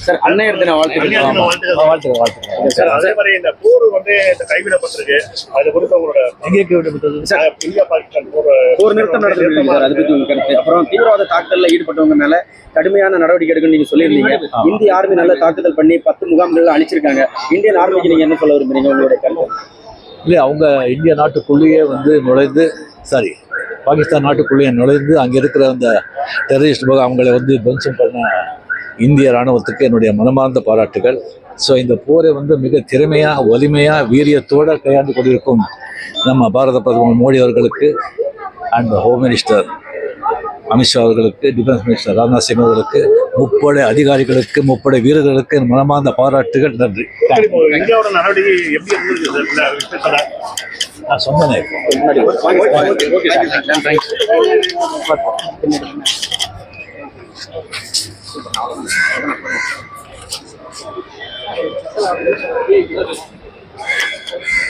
Sir அன்னையர் தின வாழ்த்துக்கள் சார். அதே மாதிரி இந்த போர் வந்து கைவிடப்பட்டிருக்கு, அது குறித்து உங்களோட இந்தியா பாகிஸ்தான் போர் நிறுத்தம் நடந்திருக்கு சார், அதை பத்தி உங்க கருத்து. அப்புறம் தீவிரவாத தாக்குதலில் ஈடுபட்டவங்க மேல கடுமையான நடவடிக்கை எடுக்கணும்னு நீங்க சொல்லியிருந்தீங்க. இந்திய ஆர்மி நல்ல தாக்குதல் பண்ணி 10 முகாம்கள் அழிச்சிருக்காங்க. இந்தியன் ஆர்மிக்கு நீங்க என்ன சொல்ல விரும்புறீங்க உங்களுடைய கருத்து? இல்லை, அவங்க இந்திய நாட்டுக்குள்ளேயே வந்து நுழைந்து பாகிஸ்தான் நாட்டுக்குள்ளேயே நுழைந்து அங்கே இருக்கிற அந்த டெரரிஸ்ட் அவங்களை வந்து துவம்சம் பண்ண இந்திய இராணுவத்துக்கு என்னுடைய மனமார்ந்த பாராட்டுகள். ஸோ இந்த போரை வந்து மிக திறமையாக வலிமையாக வீரியத்தோடு கையாண்டு கொண்டிருக்கும் நம்ம பாரத பிரதமர் மோடி அவர்களுக்கு அண்ட் ஹோம் மினிஸ்டர் அமித்ஷா அவர்களுக்கு, டிஃபென்ஸ் மினிஸ்டர் ராஜ்நாத் சிங் அவர்களுக்கு, முப்படை அதிகாரிகளுக்கு, முப்படை வீரர்களுக்கு மனமார்ந்த பாராட்டுகள். நன்றி. இந்தியாவோட நடவடிக்கை எப்படி இருந்தது நான் சொன்னேன். இப்போ